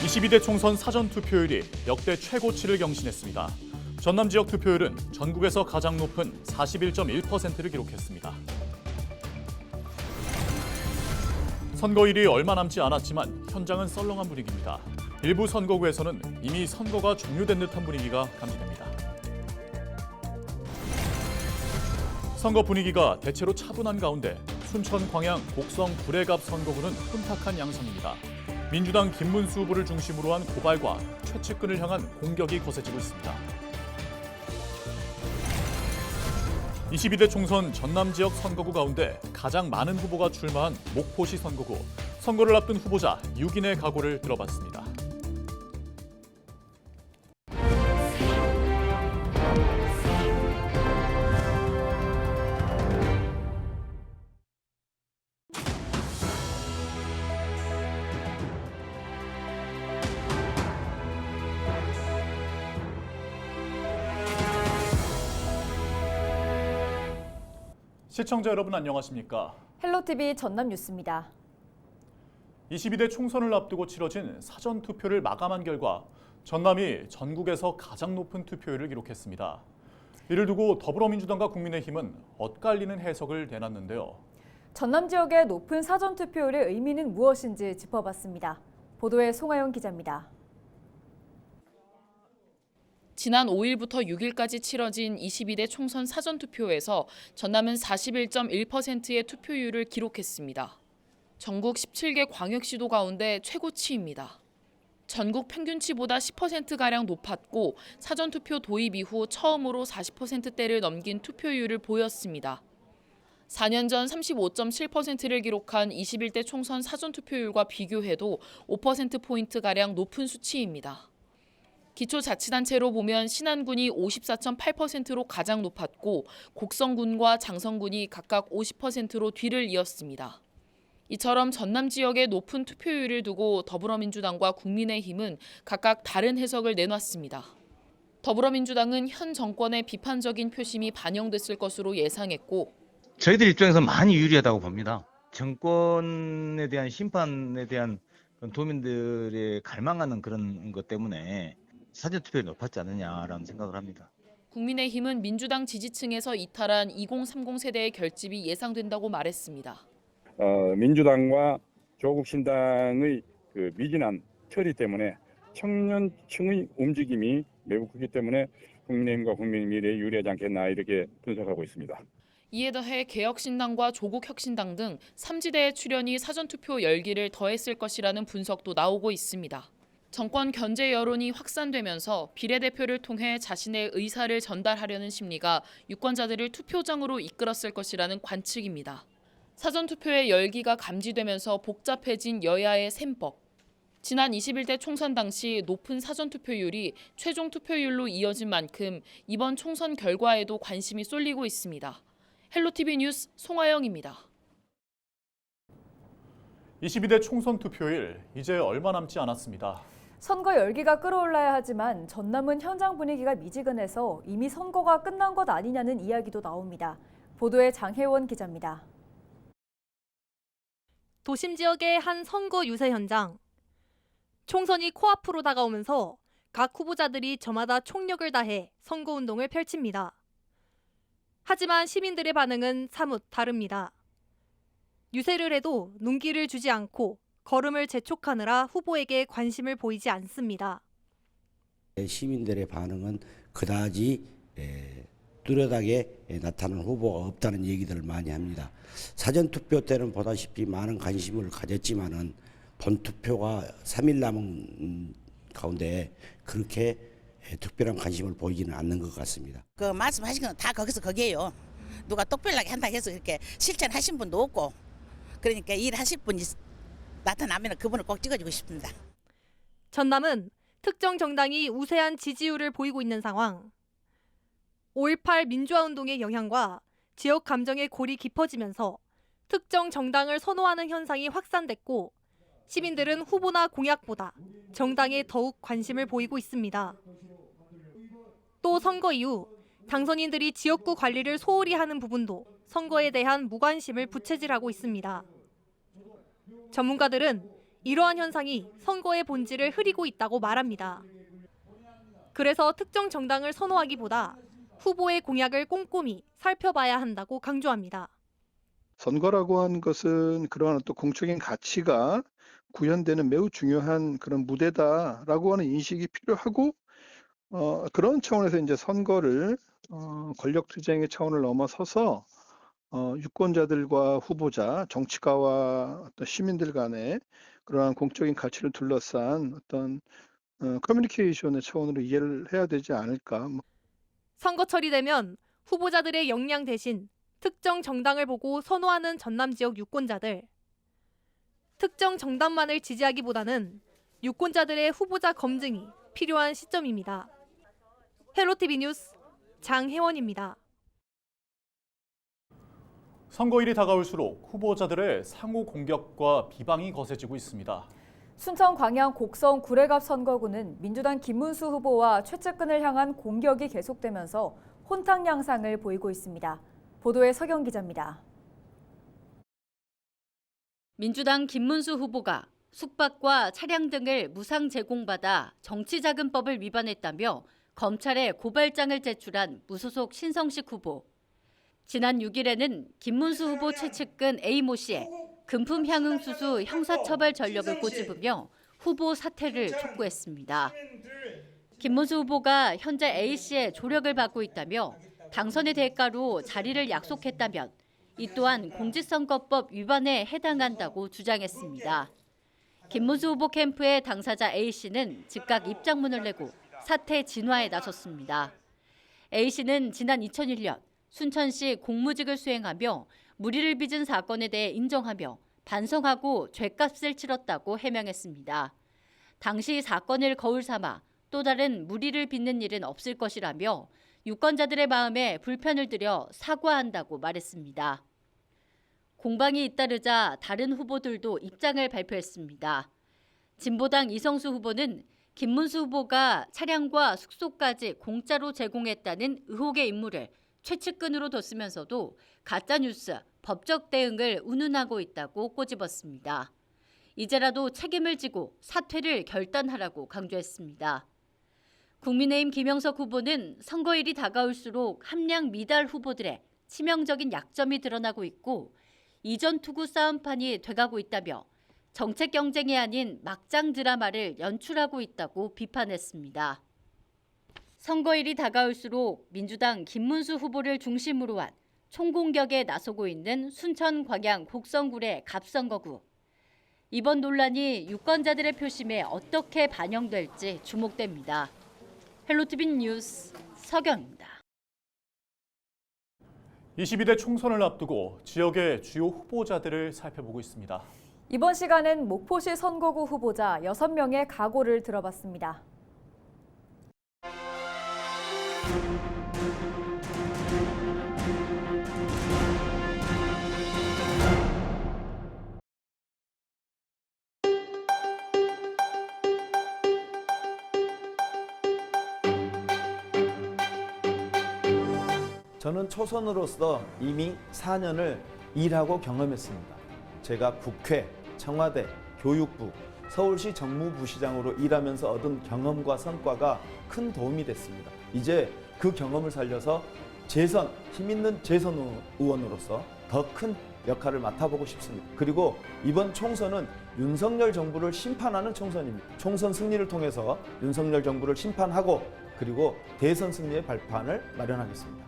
(22대) 총선 사전투표율이 역대 최고치를 경신했습니다. 전남 지역 투표율은 전국에서 가장 높은 41.1%를 기록했습니다. 선거일이 얼마 남지 않았지만 현장은 썰렁한 분위기입니다. 일부 선거구에서는 이미 선거가 종료된 듯한 분위기가 감지됩니다. 선거 분위기가 대체로 차분한 가운데 순천 광양 곡성 구례갑 선거구는 혼탁한 양상입니다. 민주당 김문수 후보를 중심으로 한 고발과 최측근을 향한 공격이 거세지고 있습니다. 22대 총선 전남 지역 선거구 가운데 가장 많은 후보가 출마한 목포시 선거구. 선거를 앞둔 후보자 6인의 각오를 들어봤습니다. 시청자 여러분 안녕하십니까? 헬로티비 전남 뉴스입니다. 22대 총선을 앞두고 치러진 사전투표를 마감한 결과 전남이 전국에서 가장 높은 투표율을 기록했습니다. 이를 두고 더불어민주당과 국민의힘은 엇갈리는 해석을 내놨는데요. 전남 지역의 높은 사전투표율의 의미는 무엇인지 짚어봤습니다. 보도에 송하영 기자입니다. 지난 5일부터 6일까지 치러진 22대 총선 사전투표에서 전남은 41.1%의 투표율을 기록했습니다. 전국 17개 광역시도 가운데 최고치입니다. 전국 평균치보다 10%가량 높았고 사전투표 도입 이후 처음으로 40%대를 넘긴 투표율을 보였습니다. 4년 전 35.7%를 기록한 21대 총선 사전투표율과 비교해도 5%포인트가량 높은 수치입니다. 기초자치단체로 보면 신안군이 54.8%로 가장 높았고 곡성군과 장성군이 각각 50%로 뒤를 이었습니다. 이처럼 전남 지역의 높은 투표율을 두고 더불어민주당과 국민의힘은 각각 다른 해석을 내놨습니다. 더불어민주당은 현 정권의 비판적인 표심이 반영됐을 것으로 예상했고 저희들 입장에서 많이 유리하다고 봅니다. 정권에 대한 심판에 대한 도민들의 갈망하는 그런 것 때문에 사전투표율이 높았지 않느냐라는 생각을 합니다. 국민의힘은 민주당 지지층에서 이탈한 2030 세대의 결집이 예상된다고 말했습니다. 민주당과 조국신당의 그 미진한 처리 때문에 청년층의 움직임이 매우 크기 때문에 국민의힘과 국민미래에 유리하지 않겠나 이렇게 분석하고 있습니다. 이에 더해 개혁신당과 조국혁신당 등 3지대의 출연이 사전투표 열기를 더했을 것이라는 분석도 나오고 있습니다. 정권 견제 여론이 확산되면서 비례대표를 통해 자신의 의사를 전달하려는 심리가 유권자들을 투표장으로 이끌었을 것이라는 관측입니다. 사전투표의 열기가 감지되면서 복잡해진 여야의 셈법. 지난 21대 총선 당시 높은 사전투표율이 최종 투표율로 이어진 만큼 이번 총선 결과에도 관심이 쏠리고 있습니다. 헬로티비 뉴스 송하영입니다. 22대 총선 투표일 이제 얼마 남지 않았습니다. 선거 열기가 끌어올라야 하지만 전남은 현장 분위기가 미지근해서 이미 선거가 끝난 것 아니냐는 이야기도 나옵니다. 보도에 장혜원 기자입니다. 도심 지역의 한 선거 유세 현장. 총선이 코앞으로 다가오면서 각 후보자들이 저마다 총력을 다해 선거운동을 펼칩니다. 하지만 시민들의 반응은 사뭇 다릅니다. 유세를 해도 눈길을 주지 않고 걸음을 재촉하느라 후보에게 관심을 보이지 않습니다. 시민들의 반응은 그다지 뚜렷하게 나타나는 후보가 없다는 얘기들을 많이 합니다. 사전투표 때는 보다시피 많은 관심을 가졌지만은 본투표가 3일 남은 가운데 그렇게 특별한 관심을 보이지는 않는 것 같습니다. 그 말씀하신 건 다 거기서 거기에요. 누가 똑별하게 한다 해서 이렇게 실천하신 분도 없고 그러니까 일하실 분이 나타나면 그분을 꼭 찍어주고 싶습니다. 전남은 특정 정당이 우세한 지지율을 보이고 있는 상황. 5.18 민주화운동의 영향과 지역 감정의 골이 깊어지면서 특정 정당을 선호하는 현상이 확산됐고 시민들은 후보나 공약보다 정당에 더욱 관심을 보이고 있습니다. 또 선거 이후 당선인들이 지역구 관리를 소홀히 하는 부분도 선거에 대한 무관심을 부채질하고 있습니다. 전문가들은 이러한 현상이 선거의 본질을 흐리고 있다고 말합니다. 그래서 특정 정당을 선호하기보다 후보의 공약을 꼼꼼히 살펴봐야 한다고 강조합니다. 선거라고 하는 것은 그러한 또 공적인 가치가 구현되는 매우 중요한 그런 무대다라고 하는 인식이 필요하고 그런 차원에서 이제 선거를 권력 투쟁의 차원을 넘어서서 유권자들과 후보자, 정치가와 어떤 시민들 간의 그러한 공적인 가치를 둘러싼 어떤 커뮤니케이션의 차원으로 이해를 해야 되지 않을까. 선거철이 되면 후보자들의 역량 대신 특정 정당을 보고 선호하는 전남 지역 유권자들. 특정 정당만을 지지하기보다는 유권자들의 후보자 검증이 필요한 시점입니다. 헬로티비 뉴스 장혜원입니다. 선거일이 다가올수록 후보자들의 상호 공격과 비방이 거세지고 있습니다. 순천 광양 곡성 구례갑 선거구는 민주당 김문수 후보와 최측근을 향한 공격이 계속되면서 혼탁 양상을 보이고 있습니다. 보도에 서경 기자입니다. 민주당 김문수 후보가 숙박과 차량 등을 무상 제공받아 정치자금법을 위반했다며 검찰에 고발장을 제출한 무소속 신성식 후보. 지난 6일에는 김문수 후보 최측근 A모 씨의 금품 향응 수수 형사처벌 전력을 꼬집으며 후보 사퇴를 촉구했습니다. 김문수 후보가 현재 A 씨의 조력을 받고 있다며 당선의 대가로 자리를 약속했다면 이 또한 공직선거법 위반에 해당한다고 주장했습니다. 김문수 후보 캠프의 당사자 A 씨는 즉각 입장문을 내고 사퇴 진화에 나섰습니다. A 씨는 지난 2001년 순천시 공무직을 수행하며 무리를 빚은 사건에 대해 인정하며 반성하고 죗값을 치렀다고 해명했습니다. 당시 사건을 거울 삼아 또 다른 무리를 빚는 일은 없을 것이라며 유권자들의 마음에 불편을 들여 사과한다고 말했습니다. 공방이 잇따르자 다른 후보들도 입장을 발표했습니다. 진보당 이성수 후보는 김문수 후보가 차량과 숙소까지 공짜로 제공했다는 의혹의 인물을 최측근으로 뒀으면서도 가짜뉴스, 법적 대응을 운운하고 있다고 꼬집었습니다. 이제라도 책임을 지고 사퇴를 결단하라고 강조했습니다. 국민의힘 김영석 후보는 선거일이 다가올수록 함량 미달 후보들의 치명적인 약점이 드러나고 있고 이전 투구 싸움판이 돼가고 있다며 정책 경쟁이 아닌 막장 드라마를 연출하고 있다고 비판했습니다. 선거일이 다가올수록 민주당 김문수 후보를 중심으로 한 총공격에 나서고 있는 순천 광양 곡성구례 갑선거구. 이번 논란이 유권자들의 표심에 어떻게 반영될지 주목됩니다. 헬로티비 뉴스 서경입니다. 22대 총선을 앞두고 지역의 주요 후보자들을 살펴보고 있습니다. 이번 시간은 목포시 선거구 후보자 6명의 각오를 들어봤습니다. 저는 초선으로서 이미 4년을 일하고 경험했습니다. 제가 국회, 청와대, 교육부, 서울시 정무부시장으로 일하면서 얻은 경험과 성과가 큰 도움이 됐습니다. 이제 그 경험을 살려서 힘 있는 재선 의원으로서 더 큰 역할을 맡아보고 싶습니다. 그리고 이번 총선은 윤석열 정부를 심판하는 총선입니다. 총선 승리를 통해서 윤석열 정부를 심판하고 그리고 대선 승리의 발판을 마련하겠습니다.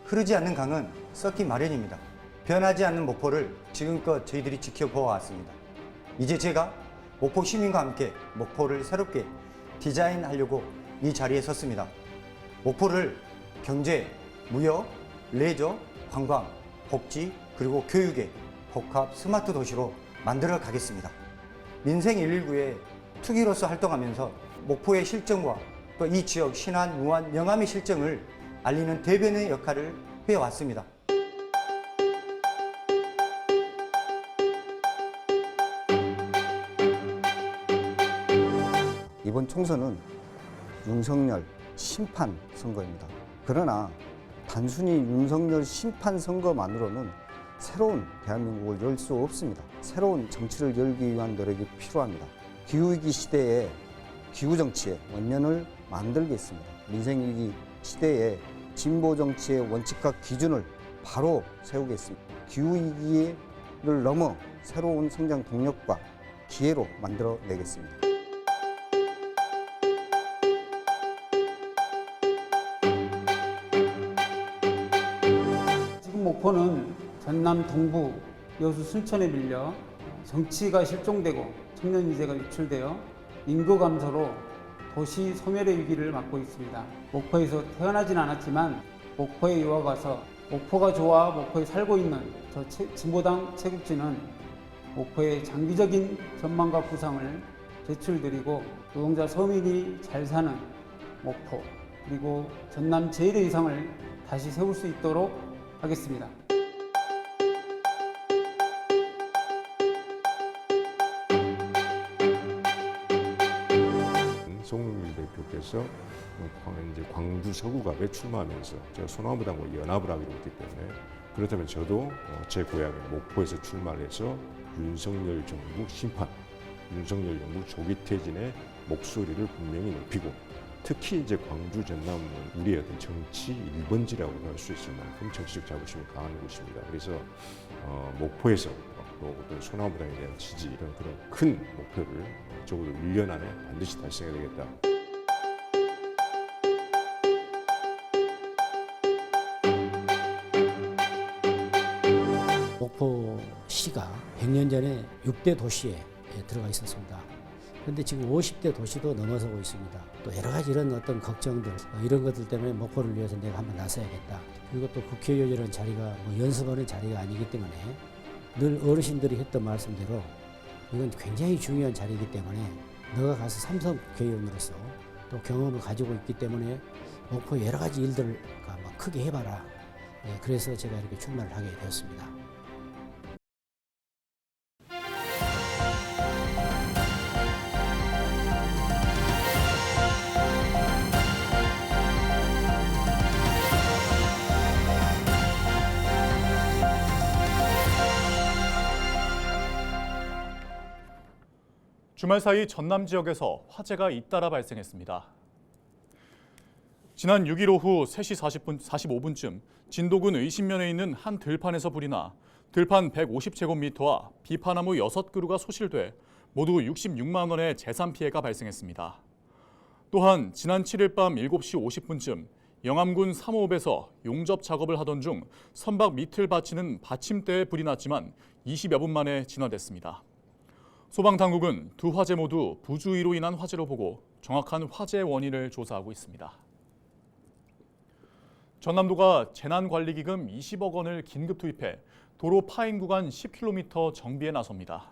흐르지 않는 강은 썩기 마련입니다. 변하지 않는 목포를 지금껏 저희들이 지켜보아왔습니다. 이제 제가 목포 시민과 함께 목포를 새롭게 디자인하려고 이 자리에 섰습니다. 목포를 경제, 무역, 레저, 관광, 복지, 그리고 교육의 복합 스마트 도시로 만들어 가겠습니다. 민생 119의 투기로서 활동하면서 목포의 실정과 또 이 지역 신안, 무안, 영암의 실정을 알리는 대변의 역할을 해왔습니다. 이번 총선은 윤석열 심판 선거입니다. 그러나 단순히 윤석열 심판 선거만으로는 새로운 대한민국을 열 수 없습니다. 새로운 정치를 열기 위한 노력이 필요합니다. 기후위기 시대에 기후정치의 원년을 만들겠습니다. 민생위기 시대에 진보정치의 원칙과 기준을 바로 세우겠습니다. 기후위기를 넘어 새로운 성장 동력과 기회로 만들어내겠습니다. 지금 목포는 전남 동부 여수 순천에 밀려 정치가 실종되고 청년 인재가 유출되어 인구 감소로 도시 소멸의 위기를 맞고 있습니다. 목포에서 태어나진 않았지만 목포에 유학 와서 목포가 좋아 목포에 살고 있는 저 진보당 최국진은 목포의 장기적인 전망과 구상을 제출드리고 노동자 서민이 잘 사는 목포 그리고 전남 제1의 위상을 다시 세울 수 있도록 하겠습니다. 송영길 대표께서 이제 광주 서구갑에 출마하면서 제가 소나무당과 연합을 하기로 했기 때문에 그렇다면 저도 제 고향 목포에서 출마를 해서 윤석열 정부 심판, 윤석열 정부 조기 퇴진의 목소리를 분명히 높이고 특히 이제 광주 전남은 우리의 어떤 정치 1번지라고 할 수 있을 만큼 정치적 자부심이 강한 곳입니다. 그래서 목포에서 또 어떤 소나무당에 대한 지지 이런 그런 큰 목표를 적어도 1년 안에 반드시 달성해야 되겠다. 목포시가 100년 전에 6대 도시에 들어가 있었습니다. 그런데 지금 50대 도시도 넘어서고 있습니다. 또 여러 가지 이런 어떤 걱정들, 이런 것들 때문에 목포를 위해서 내가 한번 나서야겠다. 그리고 또 국회의원이라는 자리가 뭐 연습하는 자리가 아니기 때문에 늘 어르신들이 했던 말씀대로 이건 굉장히 중요한 자리이기 때문에 너가 가서 삼성 국회의원으로서 또 경험을 가지고 있기 때문에 목포 여러 가지 일들을 크게 해봐라. 그래서 제가 이렇게 출마를 하게 되었습니다. 주말 사이 전남 지역에서 화재가 잇따라 발생했습니다. 지난 6일 오후 3시 45분쯤 진도군 의신면에 있는 한 들판에서 불이 나 들판 150제곱미터와 비파나무 6그루가 소실돼 모두 66만 원의 재산 피해가 발생했습니다. 또한 지난 7일 밤 7시 50분쯤 영암군 삼호읍에서 용접 작업을 하던 중 선박 밑을 받치는 받침대에 불이 났지만 20여 분 만에 진화됐습니다. 소방당국은 두 화재 모두 부주의로 인한 화재로 보고 정확한 화재 원인을 조사하고 있습니다. 전남도가 재난관리기금 20억 원을 긴급 투입해 도로 파행 구간 10km 정비에 나섭니다.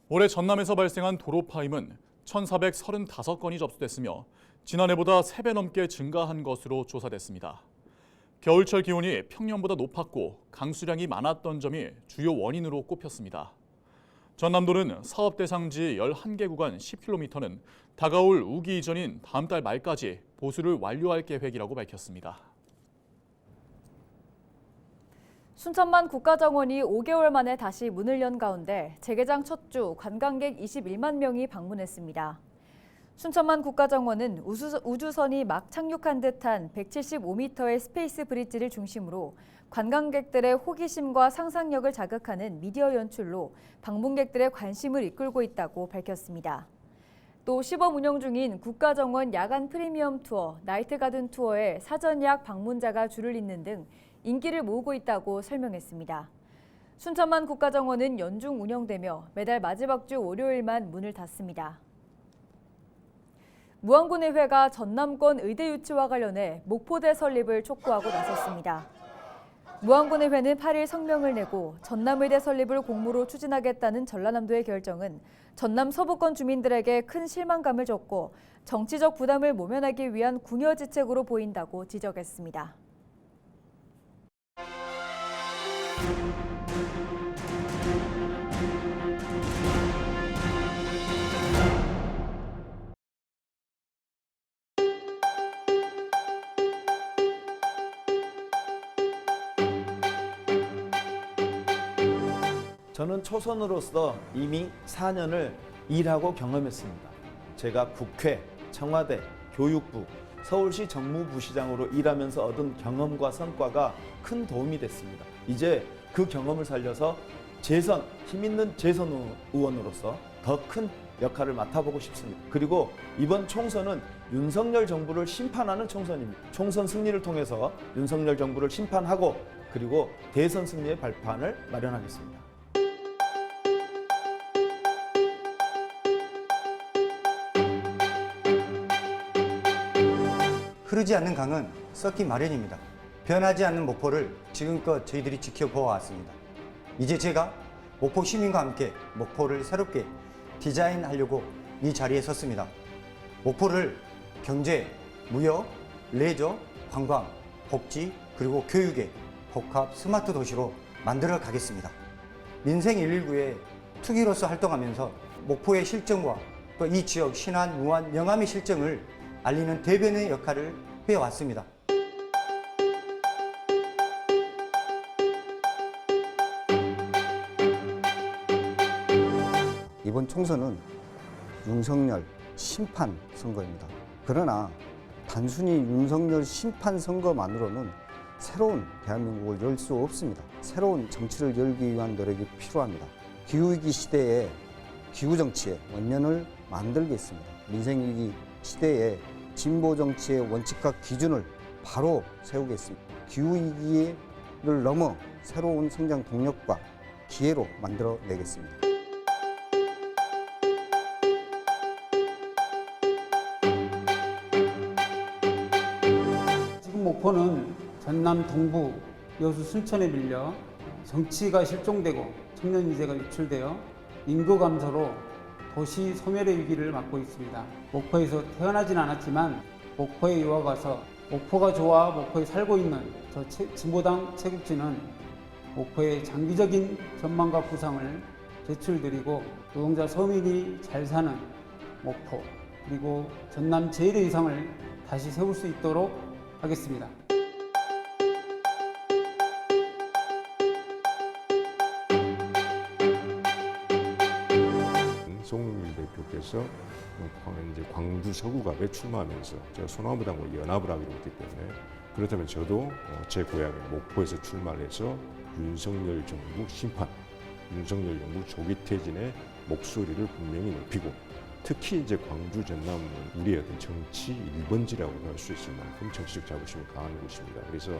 올해 전남에서 발생한 도로 파임은 1,435건이 접수됐으며 지난해보다 3배 넘게 증가한 것으로 조사됐습니다. 겨울철 기온이 평년보다 높았고 강수량이 많았던 점이 주요 원인으로 꼽혔습니다. 전남도는 사업 대상지 11개 구간 10km는 다가올 우기 이전인 다음 달 말까지 보수를 완료할 계획이라고 밝혔습니다. 순천만 국가정원이 5개월 만에 다시 문을 연 가운데 재개장 첫 주 관광객 21만 명이 방문했습니다. 순천만 국가정원은 우주선이 막 착륙한 듯한 175m의 스페이스 브릿지를 중심으로 관광객들의 호기심과 상상력을 자극하는 미디어 연출로 방문객들의 관심을 이끌고 있다고 밝혔습니다. 또 시범 운영 중인 국가정원 야간 프리미엄 투어, 나이트 가든 투어에 사전 예약 방문자가 줄을 잇는 등 인기를 모으고 있다고 설명했습니다. 순천만 국가정원은 연중 운영되며 매달 마지막 주 월요일만 문을 닫습니다. 무안군의회가 전남권 의대 유치와 관련해 목포대 설립을 촉구하고 나섰습니다. 무안군의회는 8일 성명을 내고 전남의대 설립을 공모로 추진하겠다는 전라남도의 결정은 전남 서부권 주민들에게 큰 실망감을 줬고 정치적 부담을 모면하기 위한 궁여지책으로 보인다고 지적했습니다. 저는 초선으로서 이미 4년을 일하고 경험했습니다. 제가 국회, 청와대, 교육부, 서울시 정무부시장으로 일하면서 얻은 경험과 성과가 큰 도움이 됐습니다. 이제 그 경험을 살려서 힘 있는 재선 의원으로서 더 큰 역할을 맡아보고 싶습니다. 그리고 이번 총선은 윤석열 정부를 심판하는 총선입니다. 총선 승리를 통해서 윤석열 정부를 심판하고 그리고 대선 승리의 발판을 마련하겠습니다. 흐르지 않는 강은 썩기 마련입니다. 변하지 않는 목포를 지금껏 저희들이 지켜보아 왔습니다. 이제 제가 목포 시민과 함께 목포를 새롭게 디자인하려고 이 자리에 섰습니다. 목포를 경제, 무역, 레저, 관광, 복지, 그리고 교육의 복합 스마트 도시로 만들어 가겠습니다. 민생 119의 투기로서 활동하면서 목포의 실정과 또 이 지역 신안, 무안, 영암의 실정을 알리는 대변의 역할을 해왔습니다. 이번 총선은 윤석열 심판 선거입니다. 그러나 단순히 윤석열 심판 선거만으로는 새로운 대한민국을 열 수 없습니다. 새로운 정치를 열기 위한 노력이 필요합니다. 기후위기 시대에 기후정치의 원년을 만들겠습니다. 민생위기 시대에 진보정치의 원칙과 기준을 바로 세우겠습니다. 기후위기를 넘어 새로운 성장 동력과 기회로 만들어내겠습니다. 지금 목포는 전남 동부 여수 순천에 밀려 정치가 실종되고 청년 인재가 유출되어 인구 감소로 도시 소멸의 위기를 맞고 있습니다. 목포에서 태어나진 않았지만 목포에 유학 와서 목포가 좋아 목포에 살고 있는 저 진보당 최국진은 목포의 장기적인 전망과 구상을 제출드리고 노동자 서민이 잘 사는 목포 그리고 전남 제1의 위상을 다시 세울 수 있도록 하겠습니다. 송영길 대표께서 이제 광주 서구갑에 출마하면서 제가 소나무당과 연합을 하기로 했기 때문에 그렇다면 저도 제 고향인 목포에서 출마를 해서 윤석열 정부 심판, 윤석열 정부 조기 퇴진의 목소리를 분명히 높이고 특히 이제 광주 전남은 우리의 어떤 정치 1번지라고 할 수 있을 만큼 정치적 자부심이 강한 곳입니다. 그래서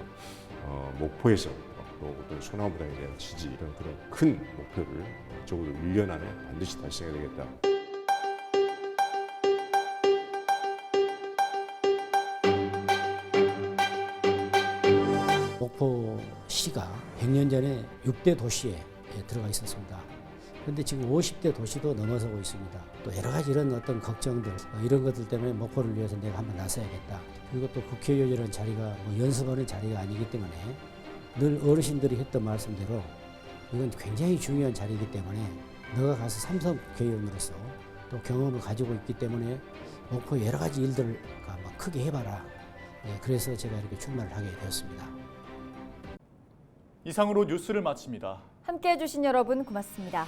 목포에서 또 어떤 소나무당에 대한 지지 이런 그런 큰 목표를 적어도 1년 안에 반드시 달성해야 되겠다. 목포시가 100년 전에 6대 도시에 들어가 있었습니다. 그런데 지금 50대 도시도 넘어서고 있습니다. 또 여러 가지 이런 어떤 걱정들, 이런 것들 때문에 목포를 위해서 내가 한번 나서야겠다. 그리고 또 국회의원이라는 자리가 연습하는 자리가 아니기 때문에 늘 어르신들이 했던 말씀대로 이건 굉장히 중요한 자리이기 때문에 너가 가서 삼선 국회의원으로서 또 경험을 가지고 있기 때문에 목포 여러 가지 일들을 크게 해봐라. 그래서 제가 이렇게 출마를 하게 되었습니다. 이상으로 뉴스를 마칩니다. 함께해 주신 여러분 고맙습니다.